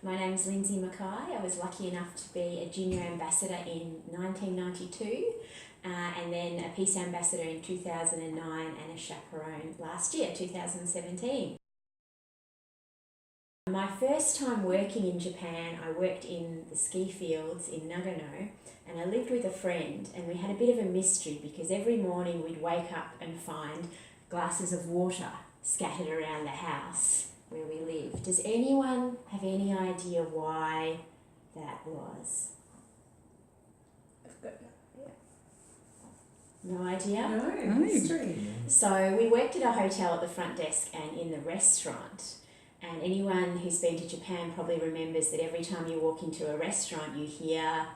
My name's Lindsay Mackay. I was lucky enough to be a junior ambassador in 1992 and then a peace ambassador in 2009 and a chaperone last year, 2017. My first time working in Japan, I worked in the ski fields in Nagano, and I lived with a friend, and we had a bit of a mystery because every morning we'd wake up and find glasses of water scattered around the house where we lived. Does anyone have any idea why that was? I've got No idea? no mystery. So we worked at a hotel at the front desk and in the restaurant. And anyone who's been to Japan probably remembers that every time you walk into a restaurant, you hear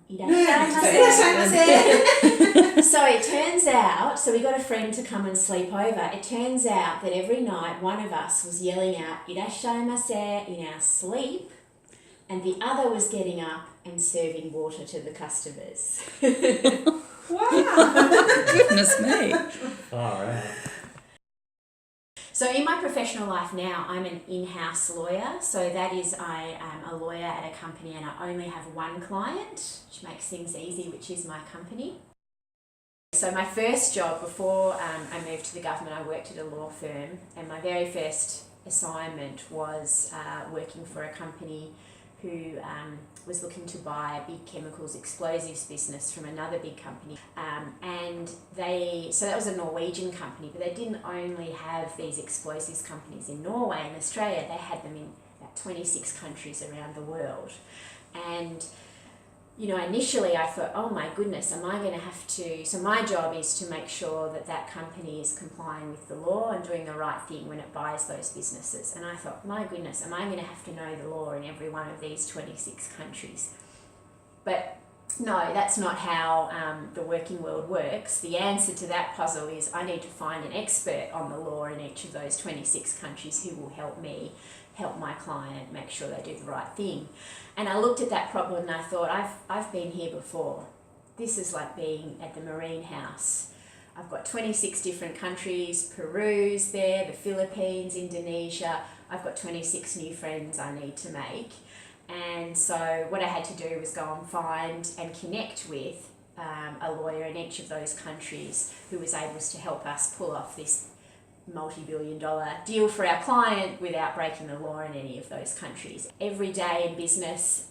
"Irashaimase." So it turns out, so we got a friend to come and sleep over. It turns out that every night one of us was yelling out "Irashaimase" in our sleep, and the other was getting up and serving water to the customers. Wow! Goodness me. All right. So in my professional life now, I'm an in-house lawyer. So that is, I am a lawyer at a company and I only have one client, which makes things easy, which is my company. So my first job before I moved to the government, I worked at a law firm, and my very first assignment was working for a company who was looking to buy a big chemicals explosives business from another big company. So that was a Norwegian company, but they didn't only have these explosives companies in Norway and Australia, they had them in about 26 countries around the world. And you know, initially I thought, oh my goodness, am I going to have to... So my job is to make sure that that company is complying with the law and doing the right thing when it buys those businesses. And I thought, my goodness, am I going to have to know the law in every one of these 26 countries? But no, that's not how the working world works. The answer to that puzzle is I need to find an expert on the law in each of those 26 countries who will help me help my client make sure they do the right thing. And I looked at that problem and I thought, I've been here before. This is like being at the Marine House. I've got 26 different countries, Peru's there, the Philippines, Indonesia. I've got 26 new friends I need to make. And so what I had to do was go and find and connect with a lawyer in each of those countries who was able to help us pull off this multi-billion-dollar deal for our client without breaking the law in any of those countries. Every day in business,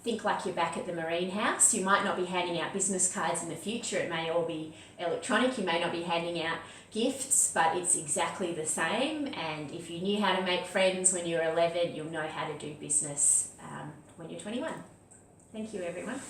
think like you're back at the Marine House. You might not be handing out business cards in the future. It may all be electronic. You may not be handing out gifts, but it's exactly the same. And if you knew how to make friends when you were 11, you'll know how to do business when you're 21. Thank you, everyone.